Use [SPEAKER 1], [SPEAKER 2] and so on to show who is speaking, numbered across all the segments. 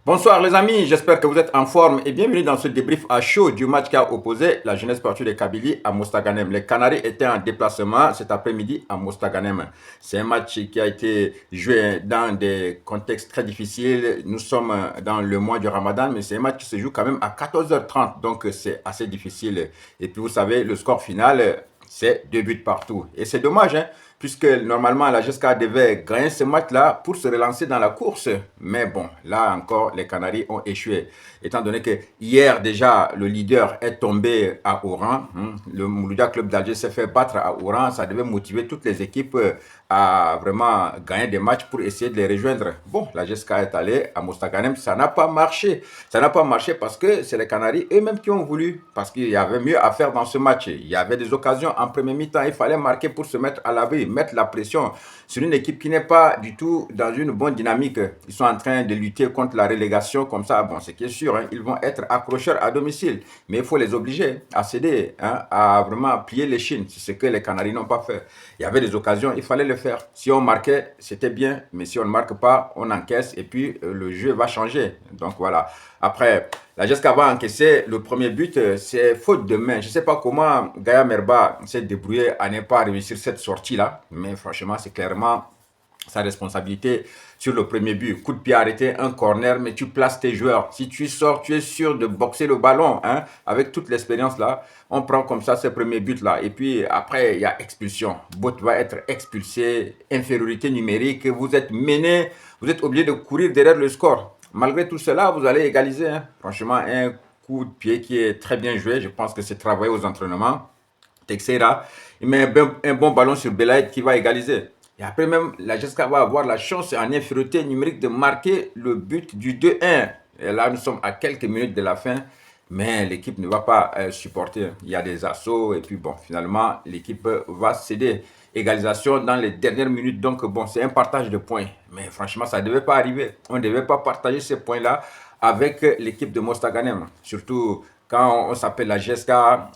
[SPEAKER 1] Bonsoir les amis, j'espère que vous êtes en forme et bienvenue dans ce débrief à chaud du match qui a opposé la Jeunesse Sportive de Kabylie à Mostaganem. Les Canaries étaient en déplacement cet après-midi à Mostaganem. C'est un match qui a été joué dans des contextes très difficiles. Nous sommes dans le mois du Ramadan, mais c'est un match qui se joue quand même à 14h30, donc c'est assez difficile. Et puis vous savez, le score final, c'est 2 buts partout. Et c'est dommage, hein, puisque normalement la GSK devait gagner ce match-là pour se relancer dans la course. Mais bon, là encore, les Canaries ont échoué. Étant donné que hier déjà, le leader est tombé à Oran, le Mouloudia Club d'Alger s'est fait battre à Oran, ça devait motiver toutes les équipes à vraiment gagner des matchs pour essayer de les rejoindre. Bon, la GSK est allée à Mostaganem, ça n'a pas marché. Ça n'a pas marché parce que c'est les Canaries eux-mêmes qui ont voulu, parce qu'il y avait mieux à faire dans ce match. Il y avait des occasions en premier mi-temps, il fallait marquer pour se mettre à l'abri, mettre la pression sur une équipe qui n'est pas du tout dans une bonne dynamique. Ils sont en train de lutter contre la relégation comme ça. Bon, c'est qui est sûr, hein, ils vont être accrocheurs à domicile, mais il faut les obliger à céder, hein, à vraiment plier les chines. C'est ce que les Canaries n'ont pas fait. Il y avait des occasions, il fallait le faire. Si on marquait, c'était bien, mais si on ne marque pas, on encaisse et puis le jeu va changer. Donc voilà. Après, la GSK va encaisser le premier but, c'est faute de main. Je ne sais pas comment Gaya Merba s'est débrouillé à ne pas réussir cette sortie-là, mais franchement, c'est clairement sa responsabilité sur le premier but. Coup de pied arrêté, un corner, mais tu places tes joueurs. Si tu sors, tu es sûr de boxer le ballon, hein, avec toute l'expérience là. On prend comme ça ce premier but là. Et puis après, il y a expulsion. Bot va être expulsé, infériorité numérique. Vous êtes mené, vous êtes obligé de courir derrière le score. Malgré tout cela, vous allez égaliser, hein. Franchement, un coup de pied qui est très bien joué. Je pense que c'est travaillé aux entraînements. Texera, il met un bon ballon sur Belaïd qui va égaliser. Et après même, la GSK va avoir la chance en infériorité numérique de marquer le but du 2-1. Et là, nous sommes à quelques minutes de la fin, mais l'équipe ne va pas supporter. Il y a des assauts et puis bon, finalement, l'équipe va céder. Égalisation dans les dernières minutes. Donc bon, c'est un partage de points. Mais franchement, ça ne devait pas arriver. On ne devait pas partager ces points-là avec l'équipe de Mostaganem. Surtout quand on s'appelle la GSK,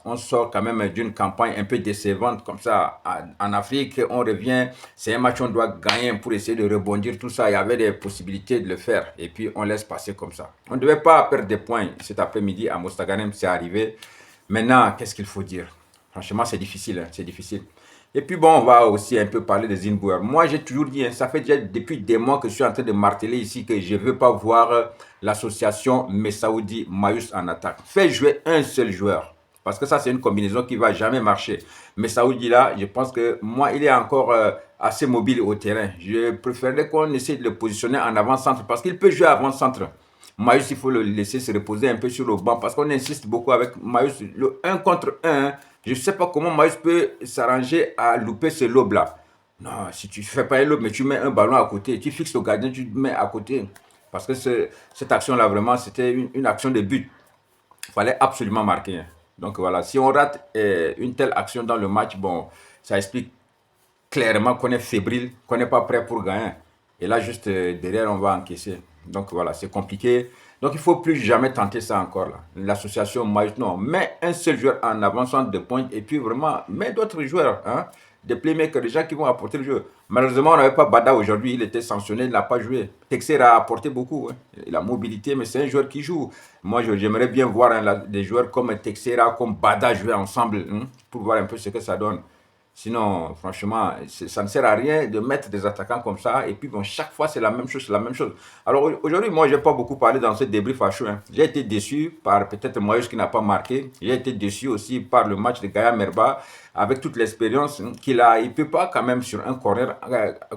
[SPEAKER 1] on sort quand même d'une campagne un peu décevante comme ça. En Afrique, on revient, c'est un match qu'on doit gagner pour essayer de rebondir, tout ça. Il y avait des possibilités de le faire et puis on laisse passer comme ça. On ne devait pas perdre des points cet après-midi à Mostaganem, c'est arrivé. Maintenant, qu'est-ce qu'il faut dire? Franchement, c'est difficile, hein, c'est difficile. Et puis bon, on va aussi un peu parler des Inbouer. Moi, j'ai toujours dit, hein, ça fait déjà depuis des mois que je suis en train de marteler ici que je ne veux pas voir l'association Messaoudi Mayus en attaque. Fais jouer un seul joueur. Parce que ça, c'est une combinaison qui ne va jamais marcher. Messaoudi là, je pense que moi, il est encore assez mobile au terrain. Je préférerais qu'on essaie de le positionner en avant-centre parce qu'il peut jouer avant-centre. Mayus, il faut le laisser se reposer un peu sur le banc parce qu'on insiste beaucoup avec Mayus. Le 1 contre 1, je ne sais pas comment Mayus peut s'arranger à louper ce lobe-là. Non, si tu ne fais pas un lobe, mais tu mets un ballon à côté, tu fixes le gardien, tu le mets à côté. Parce que cette action-là, vraiment, c'était une action de but. Il fallait absolument marquer, hein. Donc voilà, si on rate une telle action dans le match, bon, ça explique clairement qu'on est fébrile, qu'on n'est pas prêt pour gagner. Et là, juste derrière, on va encaisser. Donc voilà, c'est compliqué. Donc il ne faut plus jamais tenter ça encore là. L'association Maïs, non. Mets un seul joueur en avançant de pointe et puis vraiment, mets d'autres joueurs, hein, des playmakers, des gens qui vont apporter le jeu. Malheureusement, on n'avait pas Bada aujourd'hui, il était sanctionné, il n'a pas joué. Texer a apporté beaucoup, hein, la mobilité, mais c'est un joueur qui joue. Moi, j'aimerais bien voir, hein, des joueurs comme Texera, comme Bada jouer ensemble, hein, pour voir un peu ce que ça donne. Sinon, franchement, ça ne sert à rien de mettre des attaquants comme ça. Et puis, bon, chaque fois, c'est la même chose, c'est la même chose. Alors, aujourd'hui, moi, je n'ai pas beaucoup parlé dans ce débrief à chaud, hein. J'ai été déçu par peut-être Moïse qui n'a pas marqué. J'ai été déçu aussi par le match de Gaya Merba. Avec toute l'expérience, hein, qu'il a, il ne peut pas quand même sur un corner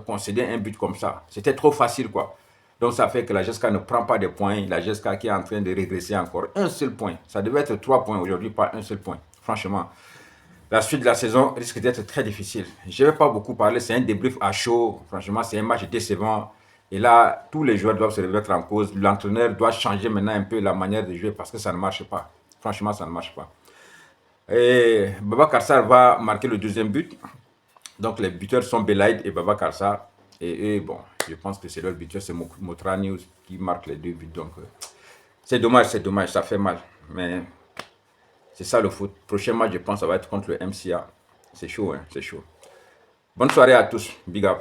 [SPEAKER 1] concéder un but comme ça. C'était trop facile, quoi. Donc, ça fait que la GSK ne prend pas de points. La GSK qui est en train de régresser encore. Un seul point. Ça devait être 3 points aujourd'hui, pas un seul point. Franchement. La suite de la saison risque d'être très difficile. Je ne vais pas beaucoup parler, c'est un débrief à chaud. Franchement, c'est un match décevant. Et là, tous les joueurs doivent se remettre en cause. L'entraîneur doit changer maintenant un peu la manière de jouer parce que ça ne marche pas. Franchement, ça ne marche pas. Et Baba Karsar va marquer le deuxième but. Donc, les buteurs sont Belaïd et Baba Karsar. Et bon, je pense que c'est leur buteur, c'est Motrani qui marque les deux buts. Donc, c'est dommage, ça fait mal. Mais c'est ça le foot. Prochain match, je pense, ça va être contre le MCA. C'est chaud, hein, c'est chaud. Bonne soirée à tous. Big up.